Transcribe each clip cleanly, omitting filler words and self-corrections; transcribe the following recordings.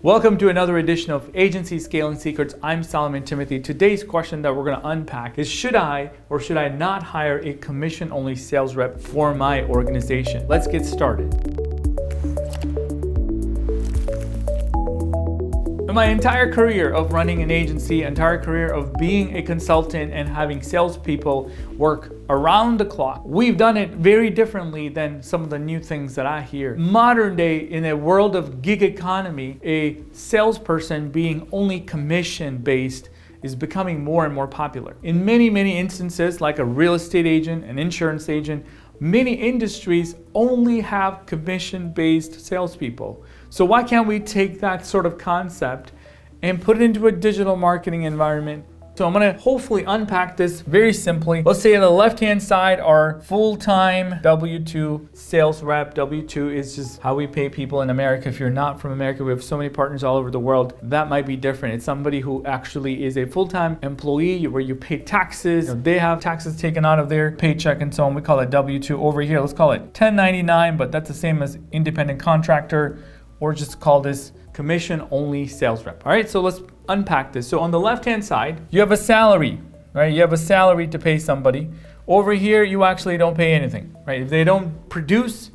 Welcome to another edition of Agency Scaling Secrets. I'm Solomon Timothy. Today's question that we're going to unpack is should I or should I not hire a commission-only sales rep for my organization? Let's get started. In my entire career of running an agency, entire career of being a consultant and having salespeople work around the clock, we've done it very differently than some of the new things that I hear. Modern day, in a world of gig economy, a salesperson being only commission-based is becoming more and more popular. In many instances, like a real estate agent, an insurance agent, many industries only have commission-based salespeople. So why can't we take that sort of concept and put it into a digital marketing environment? So I'm going to hopefully unpack this very simply. Let's say on the left-hand side are full-time W-2 sales rep. W-2 is just how we pay people in America. If you're not from America, we have so many partners all over the world. That might be different. It's somebody who actually is a full-time employee where you pay taxes. They have taxes taken out of their paycheck and so on. We call it W-2. Over here, let's call it 1099, but that's the same as independent contractor, or just call this commission-only sales rep. All right, so let's unpack this. So on the left-hand side, you have a salary, right? You have a salary to pay somebody. Over here, you actually don't pay anything, right? If they don't produce,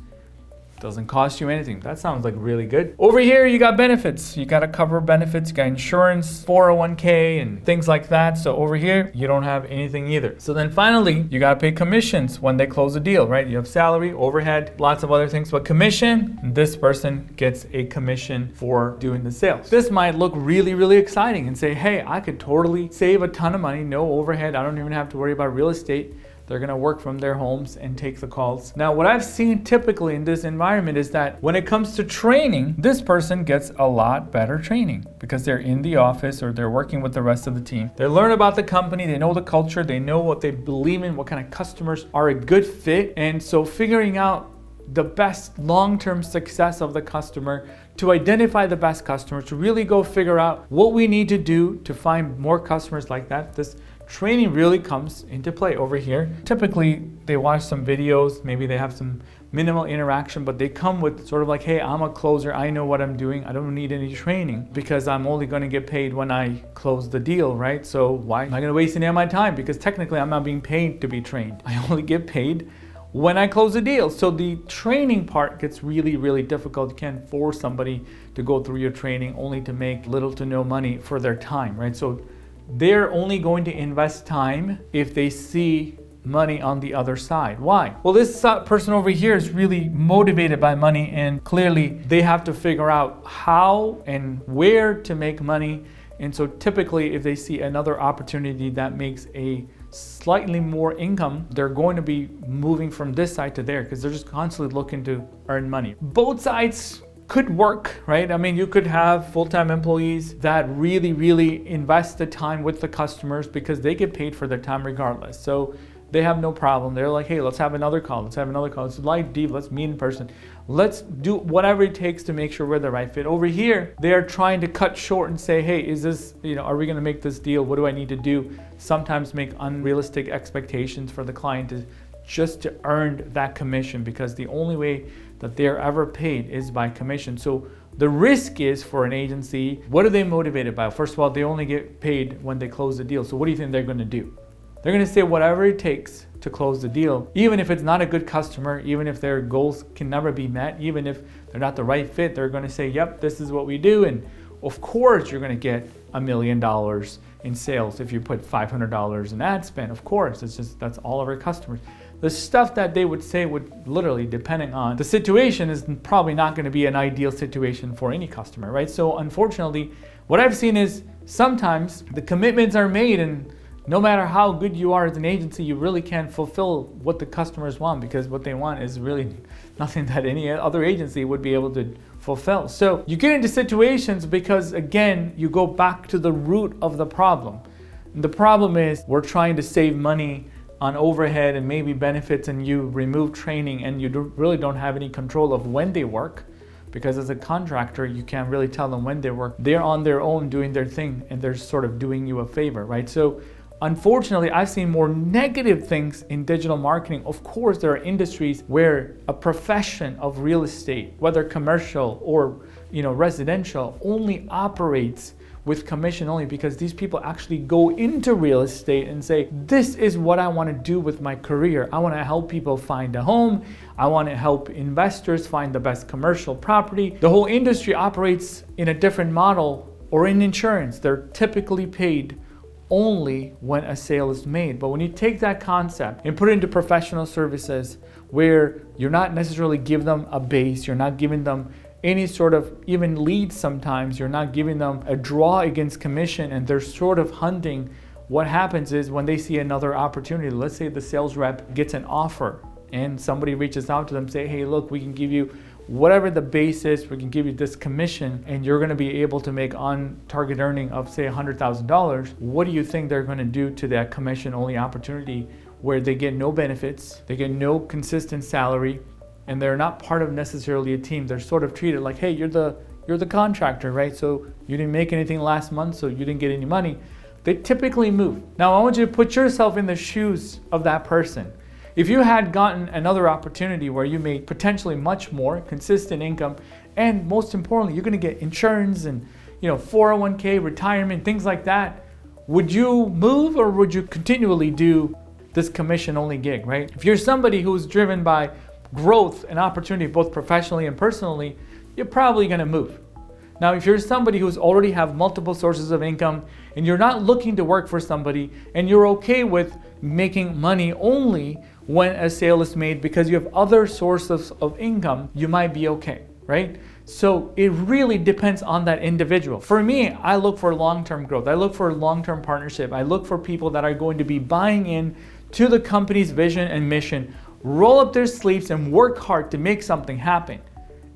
it doesn't cost you anything. That sounds like really good. Over here, you got benefits. You got to cover benefits. You got insurance, 401k, and things like that. So over here, you don't have anything either. So then finally, you got to pay commissions when they close a deal, right? You have salary, overhead, lots of other things, but commission, this person gets a commission for doing the sales. This might look really exciting and say, hey, I could totally save a ton of money, no overhead. I don't even have to worry about real estate. They're going to work from their homes and take the calls. Now, what I've seen typically in this environment is that when it comes to training, this person gets a lot better training because they're in the office or they're working with the rest of the team. They learn about the company, they know the culture, they know what they believe in, what kind of customers are a good fit. And so figuring out the best long-term success of the customer, to identify the best customers, to really go figure out what we need to do to find more customers like that. This training really comes into play over here. Typically, they watch some videos, maybe they have some minimal interaction, but they come with sort of like, hey, I'm a closer, I know what I'm doing, I don't need any training because I'm only going to get paid when I close the deal, right? So why am I going to waste any of my time? Because technically, I'm not being paid to be trained. I only get paid when I close a deal. So the training part gets really difficult. You can't force somebody to go through your training only to make little to no money for their time, right? So they're only going to invest time if they see money on the other side. Why? Well, this person over here is really motivated by money, and clearly they have to figure out how and where to make money. And so typically if they see another opportunity that makes a slightly more income, they're going to be moving from this side to there because they're just constantly looking to earn money. Both sides could work, right? I mean, you could have full-time employees that really invest the time with the customers because they get paid for their time regardless. So they have no problem. They're like, hey, let's have another call. Let's have another call. Let's live deep. Let's meet in person. Let's do whatever it takes to make sure we're the right fit. Over here, they're trying to cut short and say, hey, is this, are we going to make this deal? What do I need to do? Sometimes make unrealistic expectations for the client just to earn that commission because the only way that they're ever paid is by commission. So the risk is for an agency, what are they motivated by? First of all, they only get paid when they close the deal. So what do you think they're going to do? They're going to say whatever it takes to close the deal, even if it's not a good customer, even if their goals can never be met, even if they're not the right fit, they're going to say, yep, this is what we do. And of course, you're going to get $1 million in sales if you put $500 in ad spend. Of course, that's all of our customers. The stuff that they would say would literally, depending on the situation, is probably not going to be an ideal situation for any customer, right? So unfortunately, what I've seen is sometimes the commitments are made and no matter how good you are as an agency, you really can't fulfill what the customers want because what they want is really nothing that any other agency would be able to fulfill. So you get into situations because, again, you go back to the root of the problem. And the problem is we're trying to save money on overhead and maybe benefits, and you remove training and you really don't have any control of when they work because as a contractor, you can't really tell them when they work. They're on their own doing their thing and they're sort of doing you a favor, right? So unfortunately, I've seen more negative things in digital marketing. Of course, there are industries where a profession of real estate, whether commercial or residential only operates with commission only because these people actually go into real estate and say, this is what I want to do with my career. I want to help people find a home. I want to help investors find the best commercial property. The whole industry operates in a different model. Or in insurance, they're typically paid only when a sale is made. But when you take that concept and put it into professional services where you're not necessarily giving them a base, you're not giving them any sort of even leads sometimes, you're not giving them a draw against commission, and they're sort of hunting. What happens is when they see another opportunity, let's say the sales rep gets an offer and somebody reaches out to them, say, hey, look, we can give you whatever the base is, we can give you this commission and you're going to be able to make on target earning of say $100,000. What do you think they're going to do to that commission only opportunity where they get no benefits, they get no consistent salary, and they're not part of necessarily a team? They're sort of treated like, hey, you're the contractor, right? So you didn't make anything last month, so you didn't get any money. They typically move. Now I want you to put yourself in the shoes of that person. If you had gotten another opportunity where you made potentially much more consistent income, and most importantly, you're gonna get insurance and 401k, retirement, things like that, would you move or would you continually do this commission only gig, right? If you're somebody who's driven by growth and opportunity, both professionally and personally, you're probably gonna move. Now, if you're somebody who's already have multiple sources of income and you're not looking to work for somebody and you're okay with making money only when a sale is made because you have other sources of income, you might be okay, right? So it really depends on that individual. For me, I look for long-term growth. I look for long-term partnership. I look for people that are going to be buying in to the company's vision and mission, roll up their sleeves and work hard to make something happen.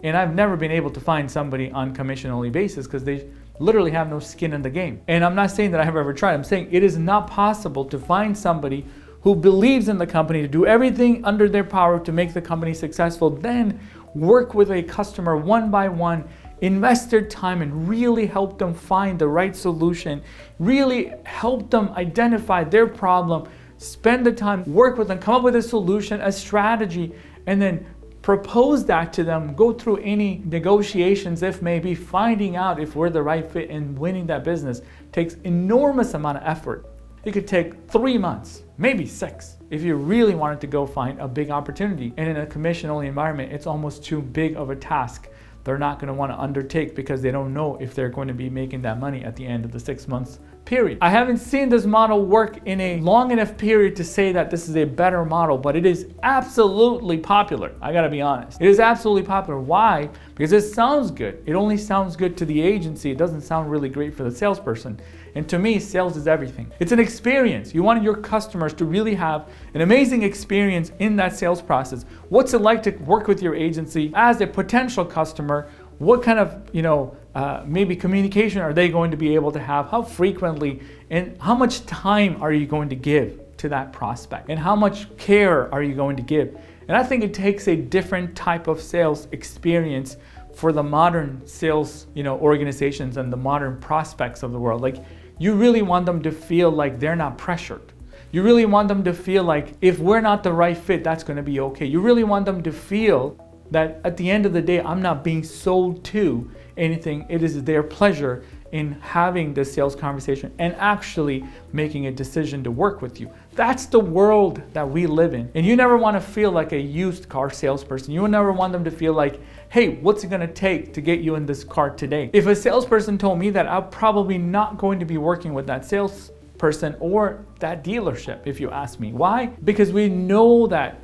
And I've never been able to find somebody on commission only basis because they literally have no skin in the game. And I'm not saying that I have ever tried. I'm saying it is not possible to find somebody who believes in the company, to do everything under their power to make the company successful, then work with a customer one by one, invest their time and really help them find the right solution, really help them identify their problem, spend the time, work with them, come up with a solution, a strategy, and then propose that to them, go through any negotiations if maybe, finding out if we're the right fit, and winning that business takes enormous amount of effort. It could take 3 months, maybe 6, if you really wanted to go find a big opportunity. And in a commission-only environment, it's almost too big of a task. They're not going to want to undertake because they don't know if they're going to be making that money at the end of the 6 months period. I haven't seen this model work in a long enough period to say that this is a better model, but it is absolutely popular. I gotta be honest. It is absolutely popular. Why? Because it sounds good. It only sounds good to the agency. It doesn't sound really great for the salesperson. And to me, sales is everything. It's an experience. You want your customers to really have an amazing experience in that sales process. What's it like to work with your agency as a potential customer? What kind of, maybe communication are they going to be able to have? How frequently and how much time are you going to give to that prospect? And how much care are you going to give? And I think it takes a different type of sales experience for the modern sales, organizations and the modern prospects of the world. Like, you really want them to feel like they're not pressured. You really want them to feel like if we're not the right fit, that's going to be okay. You really want them to feel that at the end of the day, I'm not being sold to anything. It is their pleasure in having this sales conversation and actually making a decision to work with you. That's the world that we live in. And you never want to feel like a used car salesperson. You never want them to feel like, hey, what's it going to take to get you in this car today? If a salesperson told me that, I'm probably not going to be working with that salesperson or that dealership, if you ask me. Why? Because we know that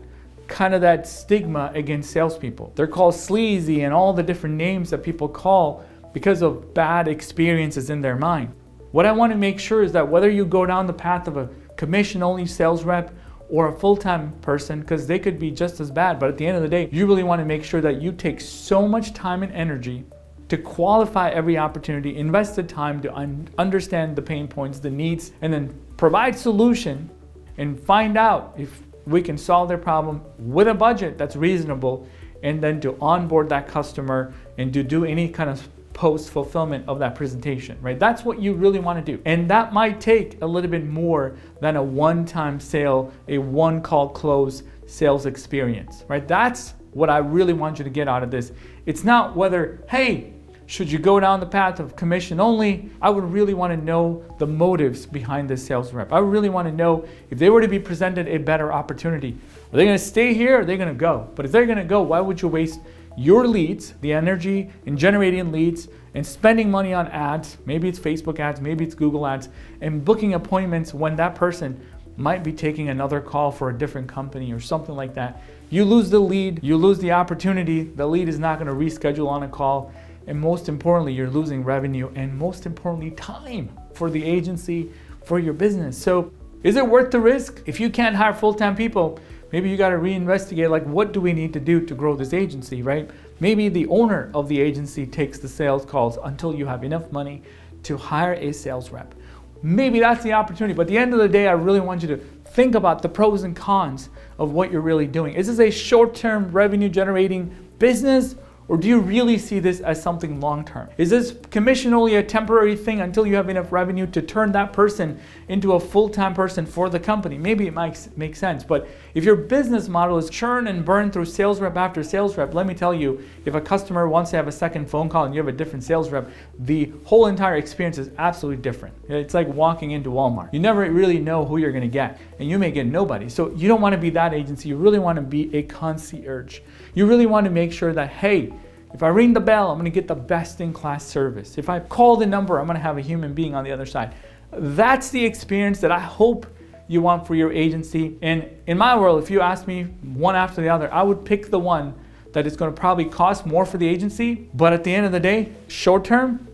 kind of that stigma against salespeople. They're called sleazy and all the different names that people call because of bad experiences in their mind. What I want to make sure is that whether you go down the path of a commission-only sales rep or a full-time person, because they could be just as bad, but at the end of the day, you really want to make sure that you take so much time and energy to qualify every opportunity, invest the time to understand the pain points, the needs, and then provide solution and find out if we can solve their problem with a budget that's reasonable, and then to onboard that customer and to do any kind of post-fulfillment of that presentation, right? That's what you really want to do. And that might take a little bit more than a one-time sale, a one-call close sales experience, right? That's what I really want you to get out of this. It's not whether, hey, Should you go down the path of commission only? I would really want to know the motives behind this sales rep. I really want to know if they were to be presented a better opportunity. Are they going to stay here or are they going to go? But if they're going to go, why would you waste your leads, the energy in generating leads and spending money on ads? Maybe it's Facebook ads, maybe it's Google ads, and booking appointments when that person might be taking another call for a different company or something like that. You lose the lead, you lose the opportunity, the lead is not going to reschedule on a call, and most importantly, you're losing revenue and most importantly, time for the agency, for your business. So is it worth the risk? If you can't hire full-time people, maybe you got to reinvestigate, like, what do we need to do to grow this agency, right? Maybe the owner of the agency takes the sales calls until you have enough money to hire a sales rep. Maybe that's the opportunity. But at the end of the day, I really want you to think about the pros and cons of what you're really doing. Is this a short-term revenue generating business? Or do you really see this as something long-term? Is this commission only a temporary thing until you have enough revenue to turn that person into a full-time person for the company? Maybe it might make sense, but if your business model is churn and burn through sales rep after sales rep, let me tell you, if a customer wants to have a second phone call and you have a different sales rep, the whole entire experience is absolutely different. It's like walking into Walmart. You never really know who you're gonna get, and you may get nobody. So you don't wanna be that agency, you really wanna be a concierge. You really want to make sure that, hey, if I ring the bell, I'm going to get the best in class service. If I call the number, I'm going to have a human being on the other side. That's the experience that I hope you want for your agency. And in my world, if you ask me one after the other, I would pick the one that is going to probably cost more for the agency. But at the end of the day, short term,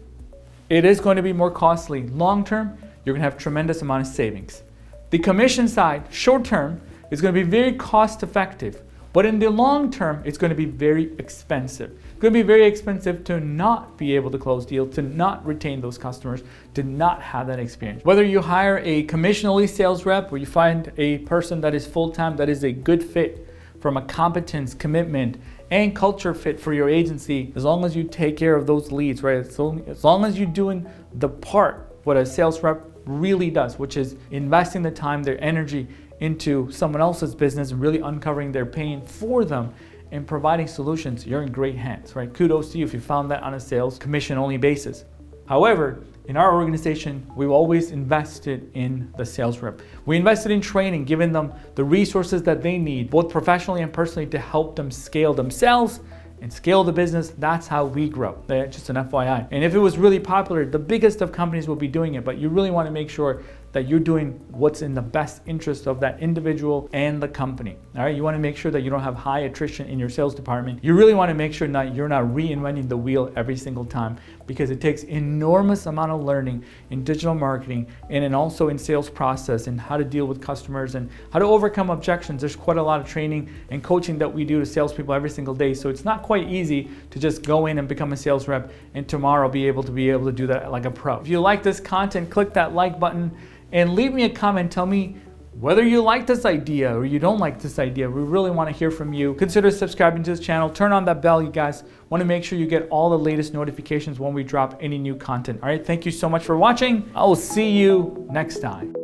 it is going to be more costly. Long term, you're going to have tremendous amount of savings. The commission side, short term, is going to be very cost effective. But in the long term, it's going to be very expensive. It's going to be very expensive to not be able to close deals, to not retain those customers, to not have that experience. Whether you hire a commission-only sales rep or you find a person that is full-time, that is a good fit from a competence, commitment, and culture fit for your agency, as long as you take care of those leads, right? So as long as you're doing the part, what a sales rep really does, which is investing the time, their energy, into someone else's business and really uncovering their pain for them and providing solutions, you're in great hands, right? Kudos to you if you found that on a sales commission only basis. However, in our organization, we've always invested in the sales rep. We invested in training, giving them the resources that they need, both professionally and personally, to help them scale themselves and scale the business. That's how we grow. Just an FYI. And if it was really popular, the biggest of companies will be doing it, but you really want to make sure that you're doing what's in the best interest of that individual and the company. All right, you want to make sure that you don't have high attrition in your sales department. You really want to make sure that you're not reinventing the wheel every single time, because it takes enormous amount of learning in digital marketing and also in sales process and how to deal with customers and how to overcome objections. There's quite a lot of training and coaching that we do to salespeople every single day. So it's not quite easy to just go in and become a sales rep and tomorrow be able to do that like a pro. If you like this content, click that like button and leave me a comment. Tell me whether you like this idea or you don't like this idea. We really want to hear from you. Consider subscribing to this channel. Turn on that bell, you guys. Want to make sure you get all the latest notifications when we drop any new content. All right, thank you so much for watching. I will see you next time.